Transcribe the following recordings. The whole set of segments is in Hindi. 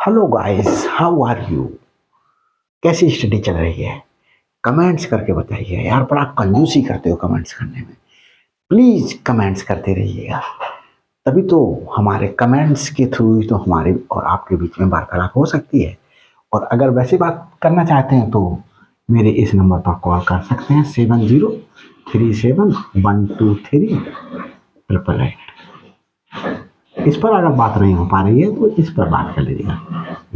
Hello guys, how are you? कैसी स्टडी चल रही है? कमेंट्स करके बताइए यार, बड़ा कंजूसी करते हो कमेंट्स करने में। प्लीज कमेंट्स करते रहिएगा, तभी तो हमारे कमेंट्स के थ्रू ही तो हमारे और आपके बीच में वार्तालाप हो सकती है। और अगर वैसे बात करना चाहते हैं तो मेरे इस नंबर पर कॉल कर सकते हैं 7037123888। इस पर अगर बात नहीं हो पा रही है तो इस पर बात कर लीजिएगा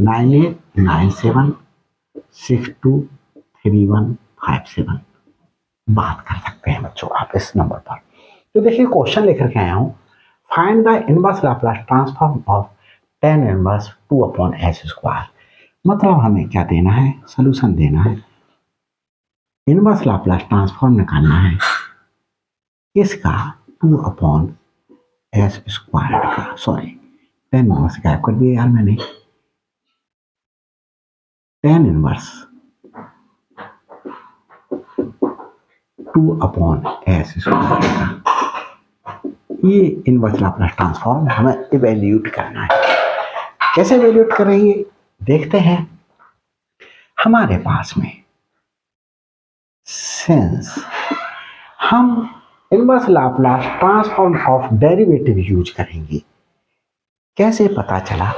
9897623157। बात कर सकते हैं बच्चों आप इस नंबर पर। तो देखिए क्वेश्चन लेकर के आया हूँ। Find the inverse Laplace transform of tan inverse 2/s²। मतलब हमें क्या देना है, सोल्यूशन देना है, इनवर्स लाप्लास ट्रांसफॉर्म निकालना है इसका 2/s² का। सॉरी, tan इनवर्स गायब कर दिया यार मैंने। tan इनवर्स 2/s² का ये इनवर्स लाप्लास ट्रांसफॉर्म हमें इवेल्यूट करना है। कैसे इवेल्यूट करेंगे देखते हैं। हमारे पास में सिंस हम inverse Laplace transform of derivative use करेंगे, कैसे पता चला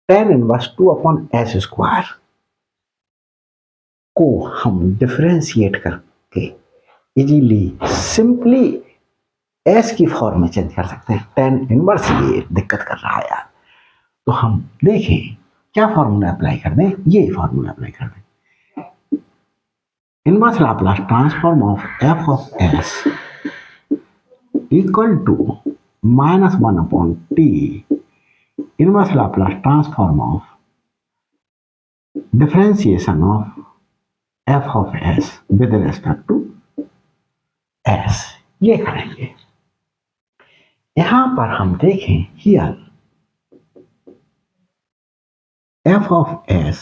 tan इनवर्स 2/s² को हम डिफरेंशिएट करके इजीली सिंपली एस की फॉर्म में चेंज कर सकते हैं। tan इनवर्स ये दिक्कत कर रहा है यार, तो हम देखें क्या फॉर्मूला अप्लाई कर दें। ये फॉर्मूला अप्लाई कर दें, inverse Laplace transform of f of s equal to -1/t inverse Laplace transform of differentiation of f of s with respect to s। ये करेंगे। यहां पर हम देखें हियर f ऑफ s,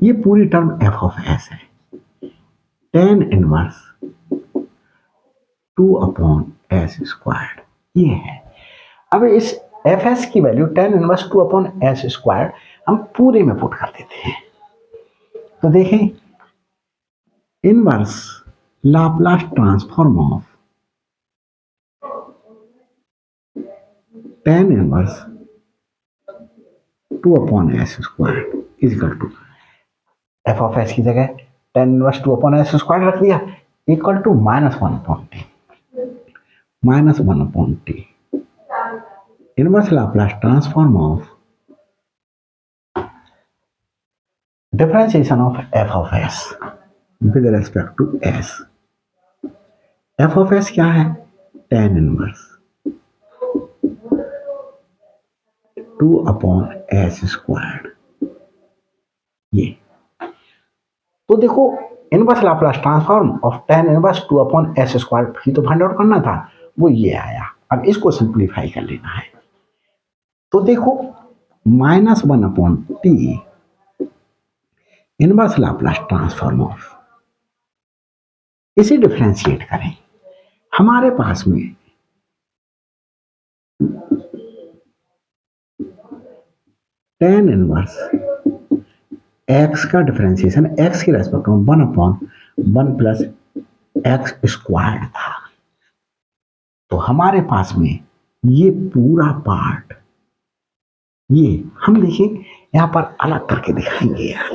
ये पूरी टर्म f ऑफ s है। tan इनवर्स 2/s² ये है। अब इस fs की वैल्यू tan इनवर्स 2/s² हम पूरे में पुट कर देते हैं। तो देखें inverse Laplace transform of tan inverse 2/s² equal to f of s की जगह tan इनवर्स 2/s² रख दिया equal to -1/t inverse Laplace transform of differentiation of f of s with respect to s। f of s क्या है, tan इनवर्स 2/s²। ये तो देखो inverse Laplace transform of tan inverse 2/s² ही तो फाइंड आउट करना था, वो ये आया। अब इसको सिंप्लीफाई कर लेना है। तो देखो -1/t inverse Laplace transform of, इसे डिफरेंशिएट करें। हमारे पास में tan इनवर्स x का डिफरेंशिएशन x के रेस्पेक्ट में 1/1 प्लस x² था। तो हमारे पास में ये पूरा पार्ट, ये हम देखिए यहां पर अलग करके दिखाएंगे यार,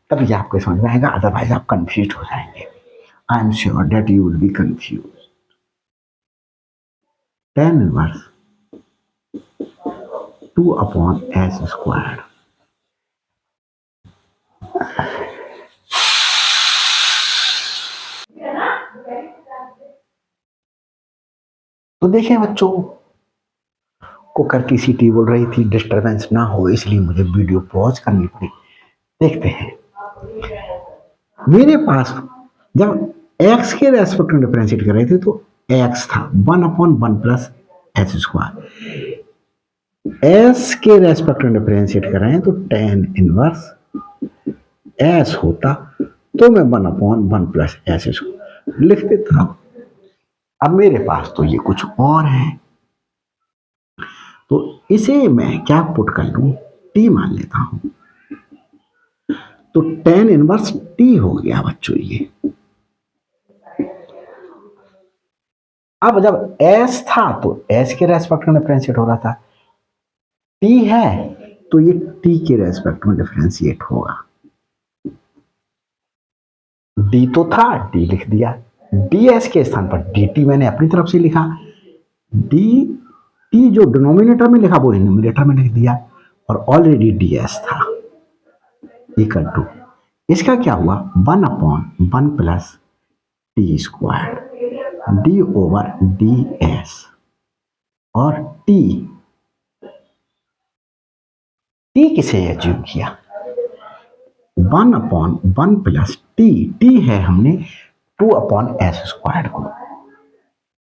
तभी आपको समझ में आएगा, अदरवाइज आप कंफ्यूज हो जाएंगे। I am sure that you will be confuse. tan inverse 2/s²। तो देखिए बच्चों, कुकर की सीटी बोल रही थी, डिस्टरबेंस ना हो इसलिए मुझे वीडियो पॉज करनी पड़ी। देखते हैं मेरे पास जब x के रेस्पेक्ट में डिफरेंशिएट कर रहे थे तो x था 1/1 प्लस s²। s के रेस्पेक्ट में डिफरेंशिएट कर रहे हैं तो tan इनवर्स s होता, तो मैं 1/1 प्लस s² लिख देता। अब मेरे पास तो ये कुछ और है, तो इसे मैं क्या पुट कर लूं, टी मान लेता हूं। तो tan इनवर्स टी हो गया बच्चों ये। अब जब s था तो s के रेस्पेक्ट में डिफरेंशिएट हो रहा था, t है तो ये t के रेस्पेक्ट में डिफरेंशिएट होगा। d तो था, d लिख दिया, ds के स्थान पर dt मैंने अपनी तरफ से लिखा, dt जो डिनोमिनेटर में लिखा वो न्यूमरेटर में लिख दिया, और ऑलरेडी ds था इक्वल टू, इसका क्या हुआ 1/1 plus T square D over D S, और टी किसे एज्यूम किया 1/1 प्लस टी है हमने 2/s स्क्वायर को,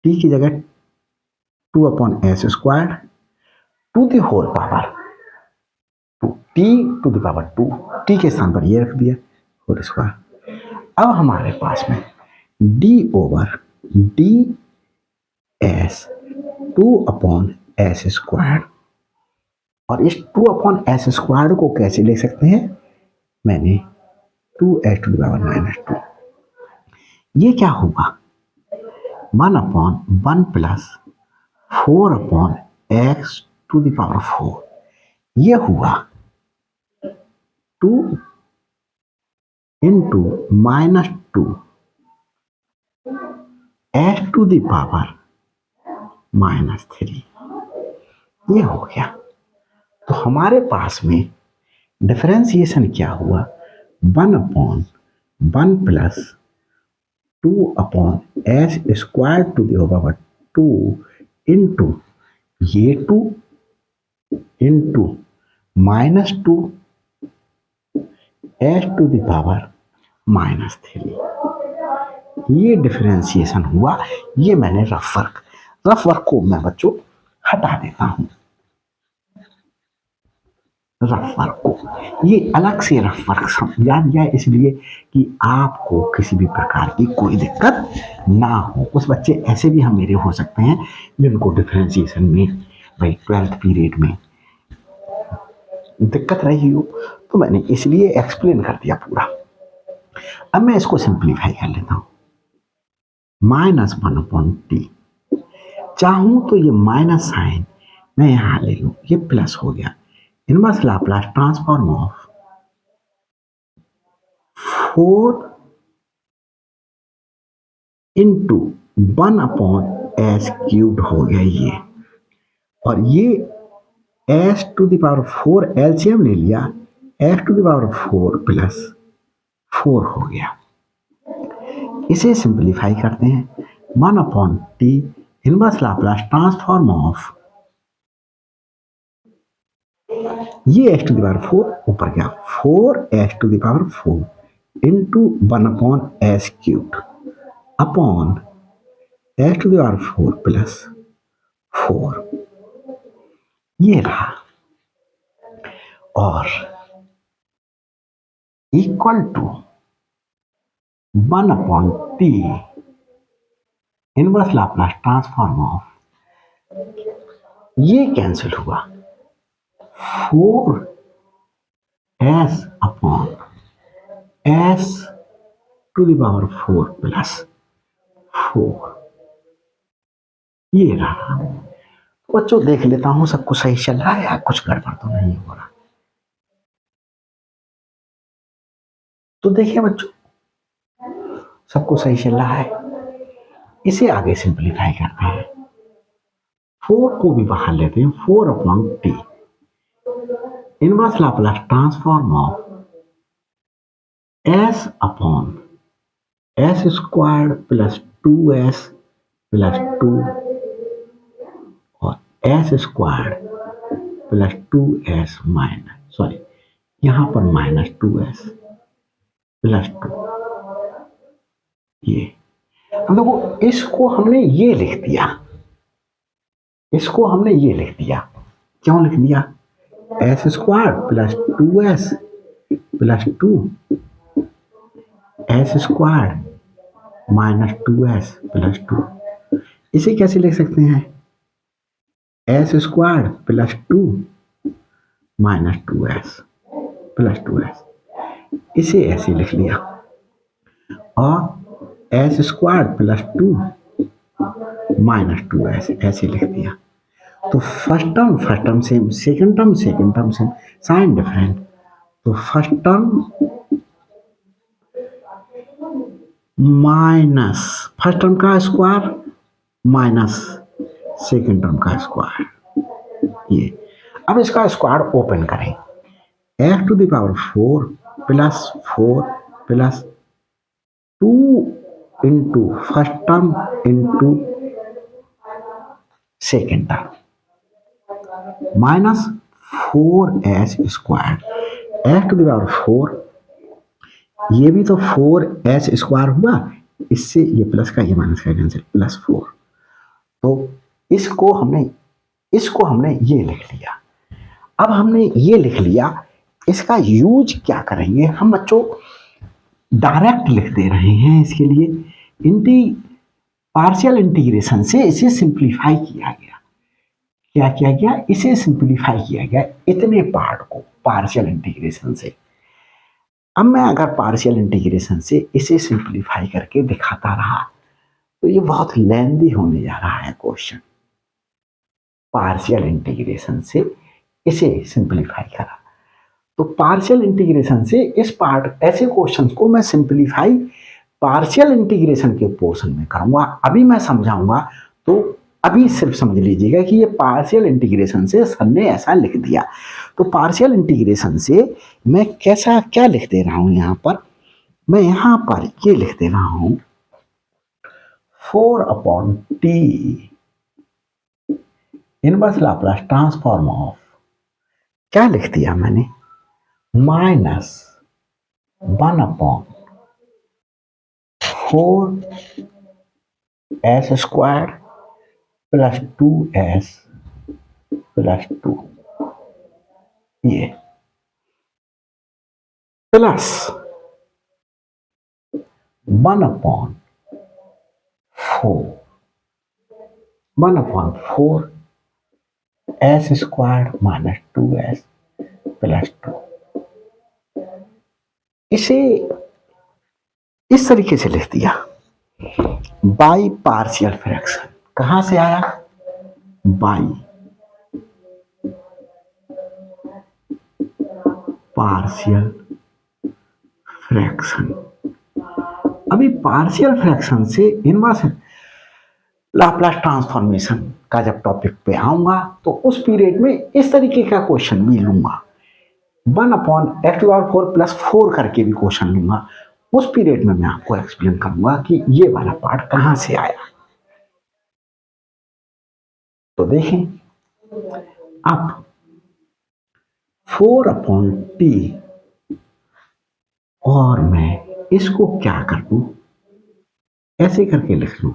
टी की जगह 2/s square to the whole power T to the power 2, T के स्थान पर ये रख दिया होल स्क्वायर। अब हमारे पास में D over D S 2/s square, और इस 2/s स्क्वायर को कैसे ले सकते हैं, मैंने 2s टू द पावर -2, ये क्या होगा 1/1 plus 4/x to the power 4, ये हुआ 2 into -2 s to the power -3, ये हो गया। तो हमारे पास में डिफरेंशिएशन क्या हुआ 1/1 plus 2/s square to the power 2 into ये 2 into -2 s to the power -3, ये डिफरेंशिएशन हुआ। ये मैंने रफ वर्क को मैं बच्चों हटा देता हूं, रफ वर्क को ये अलग से रफ वर्क समझा दिया इसलिए कि आपको किसी भी प्रकार की कोई दिक्कत ना हो। कुछ बच्चे ऐसे भी हम मेरे हो सकते हैं जिनको डिफरेंशिएशन में भाई 12th पीरियड में दिक्कत रही हो, तो मैंने इसलिए एक्सप्लेन कर दिया पूरा। अब मैं इसको सिंप्लीफाई कर लेता हूं, -1/t, चाहूं तो ये माइनस साइन मैं यहां ले लूं, ये प्लस हो गया, inverse Laplace transform of 4 into 1/s cubed हो गया ये, और ये s to the power 4 LCM ले लिया, s to the power 4 plus 4 हो गया। इसे सिंप्लीफाई करते हैं, 1/t inverse Laplace transform of ये s टू द पावर 4 ऊपर गया, 4s to the power 4 into 1/s cubed upon s to the power 4 plus 4, ये रहा, और equal to 1/t inverse Laplace transform of, ये कैंसिल हुआ, 4s upon s to the power 4 plus 4, ये रहा। बच्चों देख लेता हूं सब कुछ सही चल रहा है या कुछ गड़बड़ तो नहीं हो रहा। तो देखिए बच्चों सब कुछ सही चल रहा है, इसे आगे सिंप्लीफाई करते हैं, 4 को भी बाहर लेते हैं, 4/t inverse Laplace transform of s upon s square plus 2s plus 2 और s square plus 2s minus, sorry यहां पर -2s प्लस 2, ये हम देखो इसको हमने ये लिख दिया, इसको हमने ये लिख दिया, क्यों लिख दिया, s square plus 2s plus 2 s square -2s plus 2, इसे कैसे लिख सकते हैं S square plus 2 minus 2s plus 2s, इसे ऐसे लिख लिया। और S square plus 2 minus 2s ऐसे लिख दिया। तो first term same, second term same, sign different. तो first term minus first term का स्क्वायर माइनस सेकंड टर्म का स्क्वायर, ये। अब इसका स्क्वायर ओपन करें, x to the power 4 plus 4 plus 2 into first term into second term minus 4s square, x to the power 4, ये भी तो 4s स्क्वायर हुआ, इससे ये प्लस का ये माइनस का कैंसिल, प्लस 4। तो इसको हमने ये लिख लिया। अब हमने ये लिख लिया, इसका यूज क्या करेंगे हम बच्चों, डायरेक्ट लिख दे रहे हैं। इसके लिए पार्शियल इंटीग्रेशन से इसे सिंप्लीफाई किया गया। क्या किया गया? इसे सिंप्लीफाई किया गया, इतने पार्ट को पार्शियल इंटीग्रेशन से। अब मैं अगर पार्शियल इंटीग्रेशन से इसे सिंप्लीफाई करके दिखाता रहा तो ये बहुत लेंदी होने जा रहा है क्वेश्चन। पार्शियल इंटीग्रेशन से इसे सिंप्लीफाई करा, तो पार्शियल इंटीग्रेशन से इस पार्ट, ऐसे क्वेश्चंस को मैं सिंप्लीफाई पार्शियल इंटीग्रेशन के पोर्शन में करूंगा। अभी मैं समझाऊंगा, तो अभी सिर्फ समझ लीजिएगा कि ये पार्शियल इंटीग्रेशन से सर ने ऐसा लिख दिया। तो पार्शियल इंटीग्रेशन से मैं कैसा क्या लिख दे रहा हूं यहां पर, मैं यहां पर ये लिख दे रहा हूं 4/t inverse Laplace transform of, क्या लिख दिया मैंने, minus 1/4s square plus 2s plus 2, ये plus 1/4 1/4s square minus 2s plus 2। इसे इस तरीके से लिख दिया, बाई पार्शियल फ्रैक्शन। कहां से आया? By partial fraction. अभी पार्शियल फ्रैक्शन से इनवर्स लाप्लास ट्रांसफॉर्मेशन का जब टॉपिक पे आऊंगा तो उस पीरियड में इस तरीके का क्वेश्चन भी लूंगा। 1/x⁴ प्लस 4 करके भी क्वेश्चन लूंगा। उस पीरियड में मैं आपको एक्सप्लेन करूंगा कि ये वाला पार्ट कहां से आया। तो देखें, अब 4/t, और मैं इसको क्या कर दूं, ऐसे करके लिख लूं,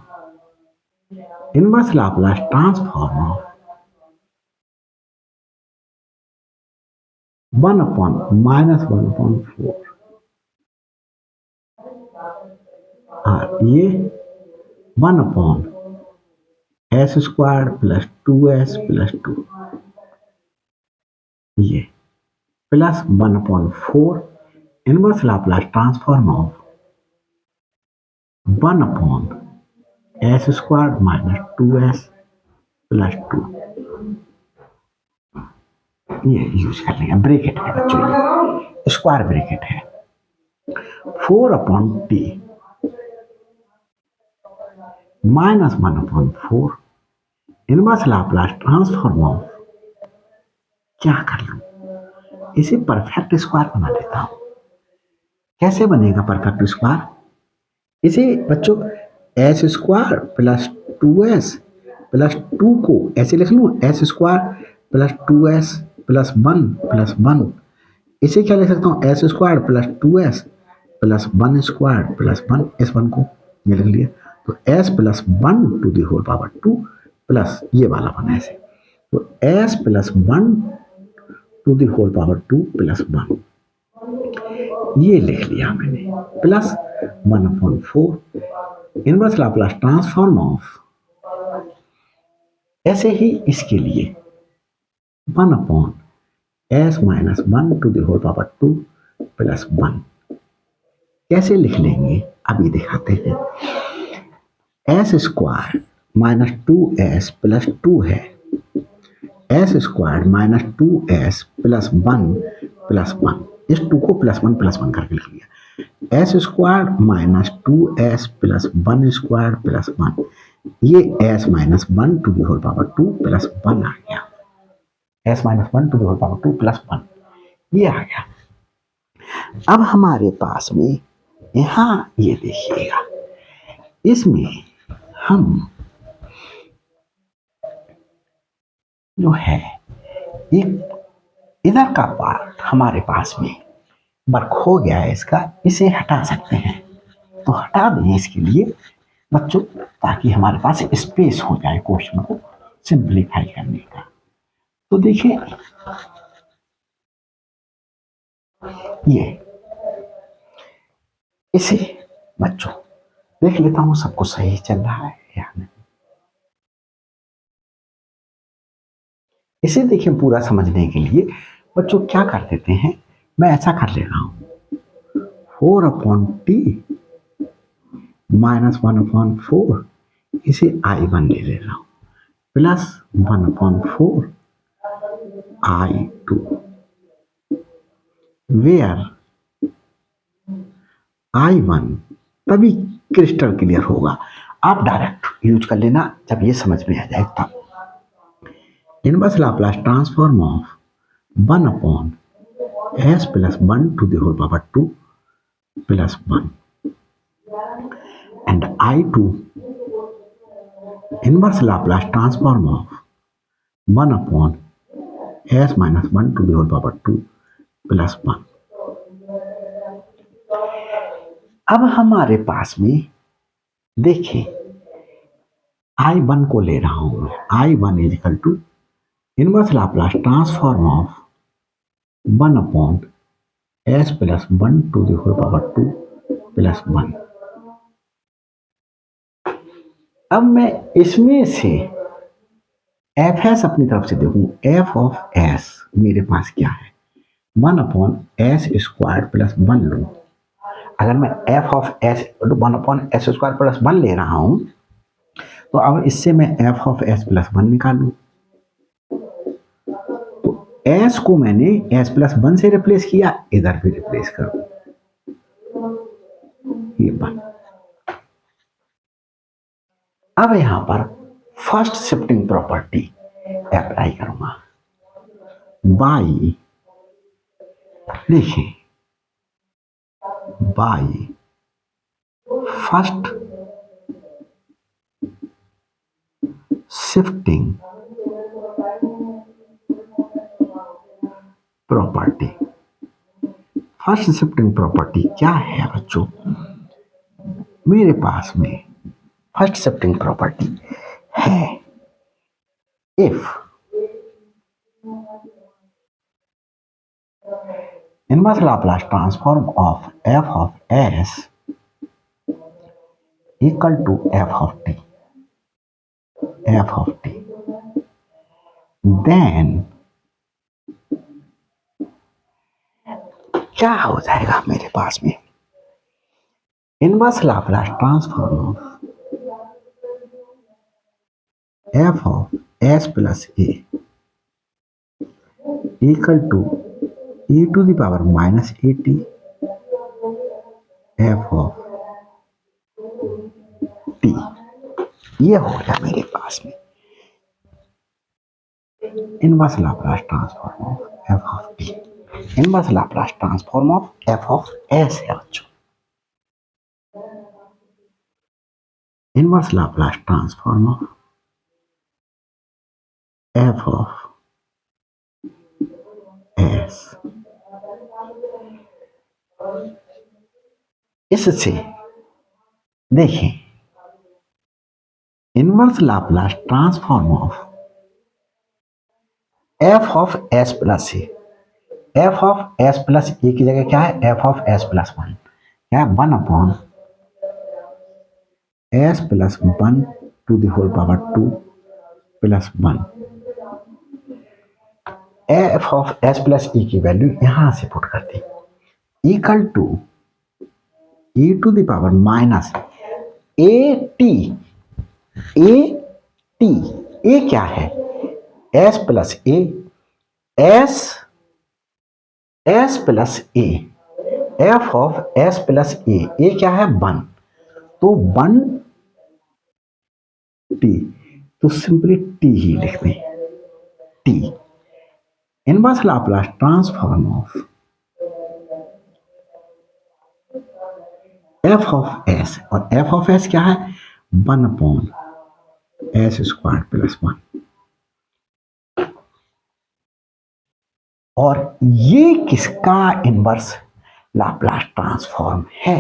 इनवर्स लाप्लास ट्रांसफॉर्म ऑफ 1/-1/4, ये 1/s square plus 2s plus 2, ये plus 1/4 inverse Laplace transform of 1/s square minus 2s plus 2, ये यूज कर लेंगे। ब्रैकेट है बच्चों, ये स्क्वायर ब्रैकेट है। 4/t minus 1/4 inverse Laplace transform of, क्या कर लूं, इसे परफेक्ट स्क्वायर बना देता हूं। कैसे बनेगा परफेक्ट स्क्वायर? इसे बच्चों S square plus 2s plus 2 को ऐसे लिख लूं, S square plus 2s plus 1 plus 1। इसे क्या लिख सकता हूं, S square plus 2s plus 1 square plus 1, इस 1 को ये लिख लिया। तो s plus 1 to the whole power 2 plus ये वाला 1 ऐसे, तो s plus 1 to the whole power 2 plus 1, ये लिख लिया मैंने, plus 1/4 inverse Laplace transform of ऐसे ही इसके लिए 1/(s-1)² प्लस 1 कैसे लिख लेंगे अभी दिखाते हैं। s² प्लस 2 है, s² -2s+1 इस 2 को +1 करके लिख लिया। s² -2s+1² +1 ये s-1/(2)+1 आ गया। s-1/(2)+1 ये आ गया। अब हमारे पास में यहाँ ये देखिएगा, इसमें हम जो है एक इधर का पार्ट हमारे पास में वर्क हो गया है इसका, इसे हटा सकते हैं। तो हटा दें इसके लिए बच्चों, ताकि हमारे पास स्पेस हो जाए क्वेश्चन को सिंप्लीफाई करने का। तो देखिए ये इसे बच्चों देख लेता हूं सबको सही चल रहा है या नहीं। इसे देखिए पूरा समझने के लिए बच्चों क्या कर देते हैं, मैं ऐसा कर ले रहा हूं 4/t -1/4 इसे I1 ले ले रहा हूं प्लस 1/4 I2 वेयर I1 तभी क्रिस्टल क्लियर होगा। आप डायरेक्ट यूज कर लेना जब ये समझ में आ जाए तब। Inverse Laplace transform of 1/(s+1)² plus 1 and I2 inverse Laplace transform of 1/(s-1)² plus 1। अब हमारे पास में देखिए I1 को ले रहा हूं मैं, I1 equal to inverse Laplace transform of 1/(s+1)² plus 1। अब मैं इसमें से fs अपनी तरफ से देखूं, f ऑफ s मेरे पास क्या है 1/(s²+1) लूं। अगर मैं f ऑफ s 1/(s²+1) ले रहा हूं तो अब इससे मैं f ऑफ s+1 निकालूं। तो s को मैंने s+1 से रिप्लेस किया, इधर भी रिप्लेस करूं, ये 1। अब यहां पर फर्स्ट शिफ्टिंग प्रॉपर्टी अप्लाई करूंगा। बाई देखिए by first shifting property. First shifting property क्या है बच्चों, मेरे पास में फर्स्ट शिफ्टिंग प्रॉपर्टी है if inverse Laplace transform of f of s equal to f of t then क्या हो जाएगा मेरे पास में inverse Laplace transform of f of s plus a equal to e⁻⁻at f of t। ये हो गया मेरे पास में inverse Laplace transform of f of t। Inverse Laplace transform of f of s है बच्चों। Inverse Laplace transform of f of s। इससे देखें inverse Laplace transform of f of s plus a, f of s plus a की जगह क्या है f ऑफ s प्लस 1, क्या है 1/(s+1)² plus 1, F of S plus e की वैल्यू यहां से पुट करते हैं equal to E to the power minus a t, a t, a क्या है, s plus a, s, s plus a, f of S plus a क्या है 1, तो 1 टी, तो सिंपली टी ही लिखते हैं, T. Inverse Laplace transform of F of S, और एफ ऑफ एस क्या है 1 अपॉन एस स्क्वायर प्लस 1, और ये किसका इनवर्स लाप्लास ट्रांसफॉर्म है,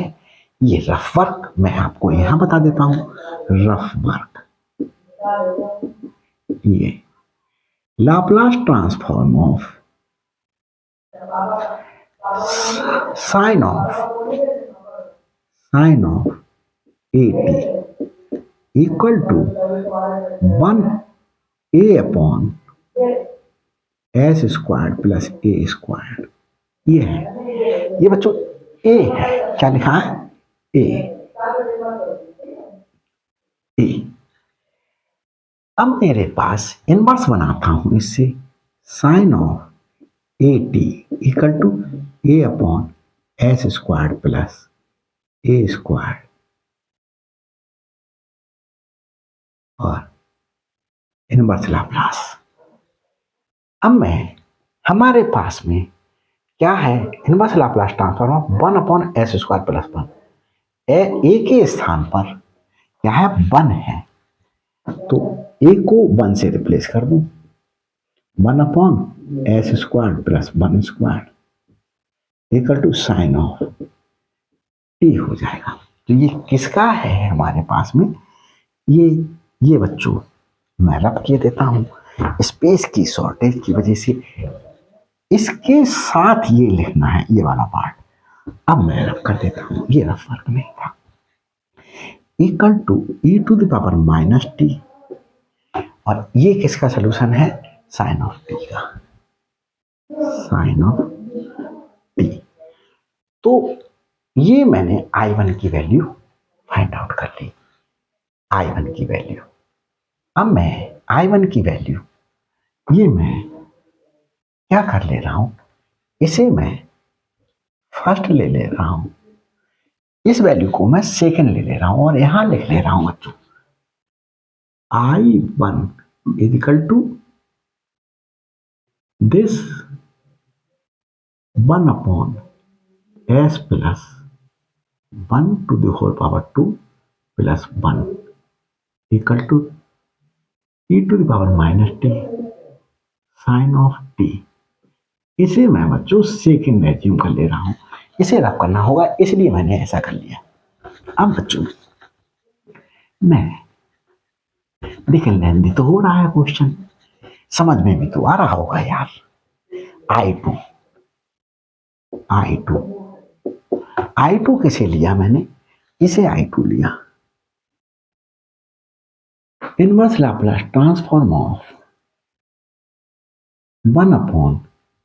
ये रफ वर्क मैं आपको यहां बता देता हूं, रफ वर्क, ये Laplace transform of sine of A T equal to 1 A upon S square plus A square, ये है, ये बच्चों ए है, क्या लिखा है ए, ए। अब मेरे पास इनवर्स बनाता हूं इससे, sine of A T equal to A upon S square plus A square, और इनवर्स लाप्लास। अब मैं हमारे पास में क्या है, inverse Laplace transform of 1 upon S square plus 1, A के स्थान पर क्या है 1 है, तो ए को 1 से रिप्लेस कर दूं, 1 upon S square plus 1 square equal to sine of T हो जाएगा। तो ये किसका है हमारे पास में, ये बच्चों मैं रब किए देता हूं, स्पेस की शॉर्टेज की वजह से इसके साथ ये लिखना है, ये वाला पार्ट। अब मैं रब कर देता हूं, ये रफ वर्क नहीं था, equal to E to the power minus T, और ये किसका सोल्यूशन है, साइन ऑफ टी का, साइन ऑफ टी। तो ये मैंने I1 की वैल्यू फाइंड आउट कर ली, I1 की वैल्यू। अब मैं I1 की वैल्यू, ये मैं क्या कर ले रहा हूं, इसे मैं फर्स्ट ले ले रहा हूं, इस वैल्यू को मैं सेकंड ले ले रहा हूं, और यहां लिख ले रहा हूं बच्चों I1 is equal to this 1 upon S plus 1 to the whole power 2 plus 1 equal to E to the power minus T sine of T. इसे मैं बच्चों सेकंड एज्यूम कर ले रहा हूं, इसे रब करना होगा, इसलिए मैंने ऐसा कर लिया। अब बच्चों मैं देख लेंदी तो हो रहा है क्वेश्चन, समझ में भी तो आ रहा होगा यार। I2 किसे लिया मैंने, इसे I2 लिया, inverse Laplace transform of 1 upon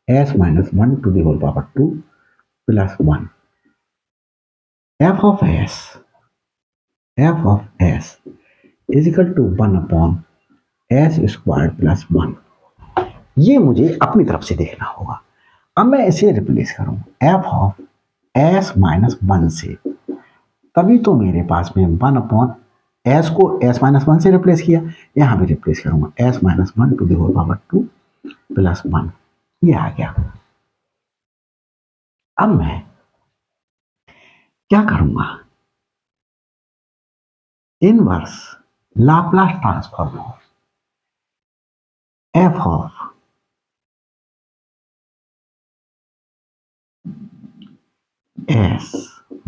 S minus 1 to the whole power 2 plus 1 F of S is equal to 1 upon S square plus 1। ये मुझे अपनी तरफ से देखना होगा। अब मैं इसे रिप्लेस करूं एफ ऑफ एस माइनस 1 से, तभी तो मेरे पास में 1 अपॉन एस को एस माइनस 1 से रिप्लेस किया, यहां भी रिप्लेस करूंगा S minus 1 to the whole power 2 plus 1, ये आ गया। अब मैं क्या करूंगा, inverse Laplace transform of F of S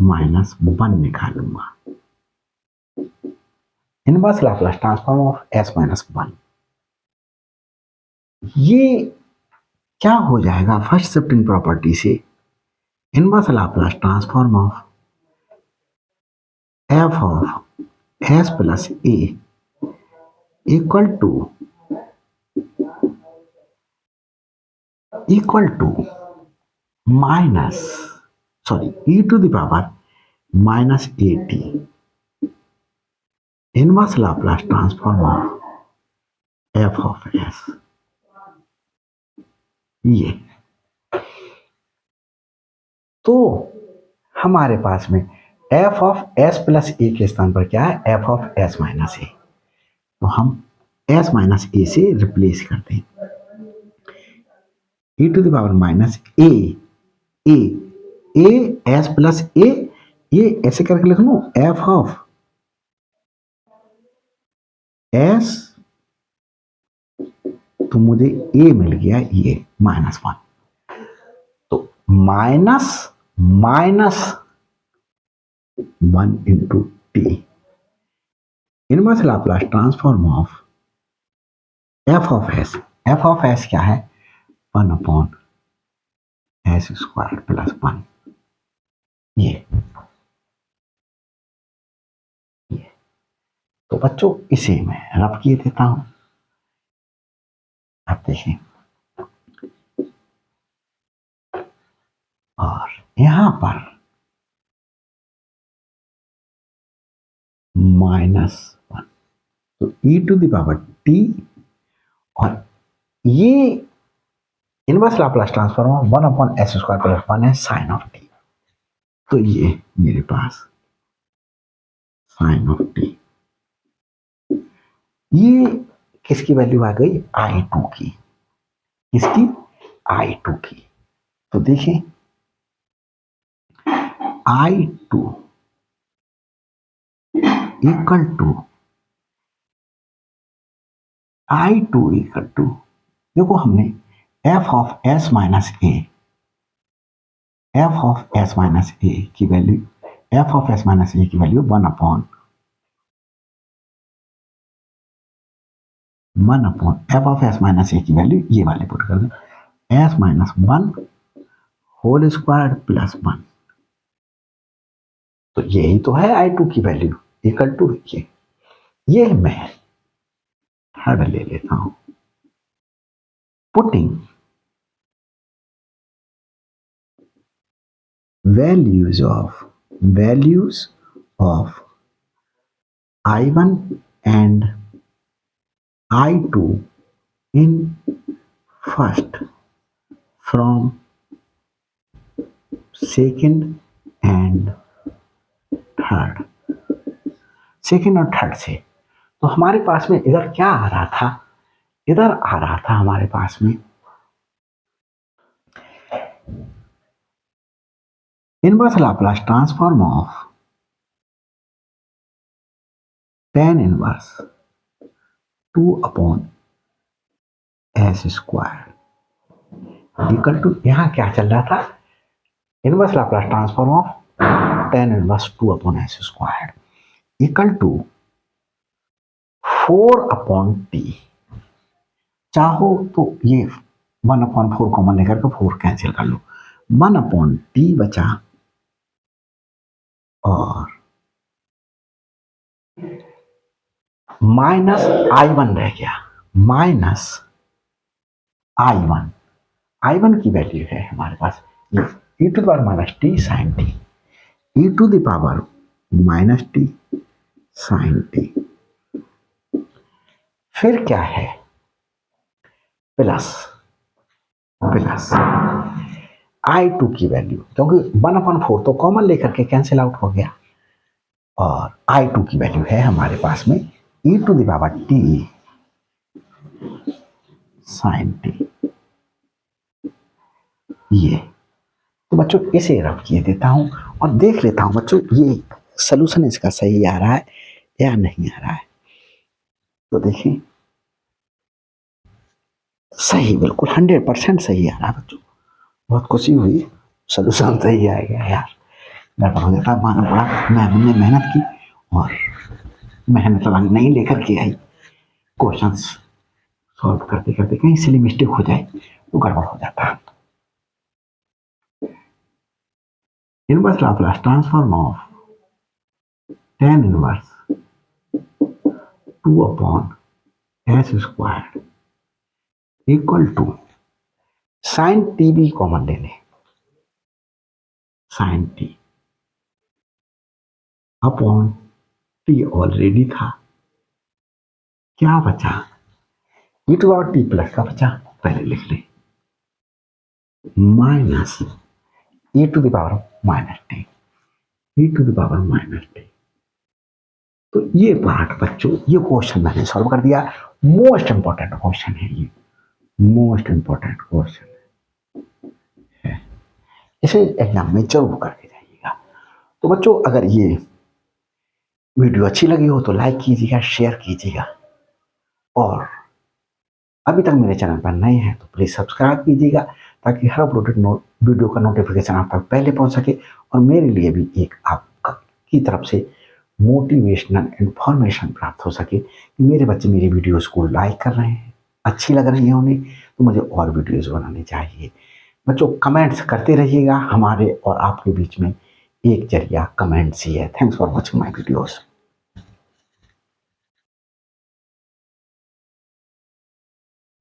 minus 1 निकालूंगा, inverse Laplace transform of S minus 1। ये क्या हो जाएगा, फर्स्ट शिफ्टिंग प्रॉपर्टी से inverse Laplace transform of F of S plus A equal two equal to minus e to the power minus a t inverse Laplace transform of F of s. ये तो हमारे पास में f of S plus a के स्थान पर क्या है, f of S minus a. तो हम एस माइनस ए से रिप्लेस करते हैं, e to the power minus a a a s plus a, ये ऐसे करके लिख लूं, एफ ऑफ एस, तो मुझे ए मिल गया ये -1। तो minus minus 1 into T inverse Laplace transform of F of S. F of S क्या है, 1 अपॉन एस स्क्वायर प्लस 1। ये तो बच्चों इसे मैं रफ किए देता हूं। अब देखिए, और यहां पर -1, तो ई टू द पावर टी, और ये inverse Laplace transform of 1 upon S square plus 1 है साइन ऑफ टी। तो ये मेरे पास साइन ऑफ टी, ये किसकी वैल्यू आ गई, I2 की। किसकी, I2 की। तो देखिए I2 इक्वल टू देखो हमने f of S minus a, f of S minus a की value, f of S minus a की value 1 upon f of S minus a की वैल्यू ये वाले पुट कर दें, s minus 1 whole square plus 1। तो यही तो है I2 की वैल्यू इक्वल टू ये मैं थर्ड ले लेता हूं, putting values of I1 and I2 in first from second and third, second और थर्ड से। तो हमारे पास में इधर क्या आ रहा था, इधर आ रहा था हमारे पास में inverse Laplace transform of tan inverse 2 upon S square equal to, यहां क्या चल रहा था, inverse Laplace transform of tan inverse 2 upon S square equal to 4 upon T. चाहो तो ये 1 अपॉन 4 कॉमन लेकर के 4 कैंसिल कर लो, 1 अपॉन टी बचा, और माइनस I1 रह गया, माइनस I1 की वैल्यू है हमारे पास e to the power minus T sine t, e to the power minus T sine t. फिर क्या है, प्लस I2 की वैल्यू, क्योंकि 1 अपॉन 4 तो कॉमन लेकर के कैंसिल आउट हो गया, और I2 की वैल्यू है हमारे पास में e to the power t sine t. ये तो बच्चों इसे रफ किए देता हूं और देख लेता हूं बच्चों ये सलूशन इसका सही आ रहा है या नहीं आ रहा है। तो देखिए सही, बिल्कुल 100% सही आ रहा है बच्चों, बहुत खुशी हुई, सलूशन सही आ गया यार। गड़बड़ हो जाता, मानो बड़ा मैंने मेहनत की और मेहनत नहीं लेकर के आई, क्वेश्चंस सॉल्व करते करते कहीं सिली मिस्टेक हो जाए तो गड़बड़ हो जाता है। Inverse Laplace transform of tan inverse 2 upon S square equal to sine t भी कॉमन ले लें, sine t upon t already था, क्या बचा, e to power t plus का बचा, पहले लिख लें, minus e to the power minus t, e to the power minus t. तो ये पार्ट बच्चों, ये क्वेश्चन मैंने सॉल्व कर दिया। मोस्ट इंपॉर्टेंट क्वेश्चन है ये, मोस्ट इंपॉर्टेंट क्वेश्चन है, इसे एग्जाम में जरूर करके जाइएगा। तो बच्चों अगर ये वीडियो अच्छी लगी हो तो लाइक कीजिएगा, शेयर कीजिएगा, और अभी तक मेरे चैनल पर नए हैं तो प्लीज़ सब्सक्राइब कीजिएगा, ताकि हर अपलोडेड वीडियो का नोटिफिकेशन आप तक पहले पहुंच सके, और मेरे लिए भी एक आपकी तरफ से मोटिवेशनल इन्फॉर्मेशन प्राप्त हो सके कि मेरे बच्चे मेरी वीडियोस को लाइक कर रहे हैं, अच्छी लग रही है उन्हें, तो मुझे और वीडियोस बनाने चाहिए। बच्चों कमेंट्स करते रहिएगा, हमारे और आपके बीच में एक जरिया कमेंट्स ही है। Thanks for watching my videos.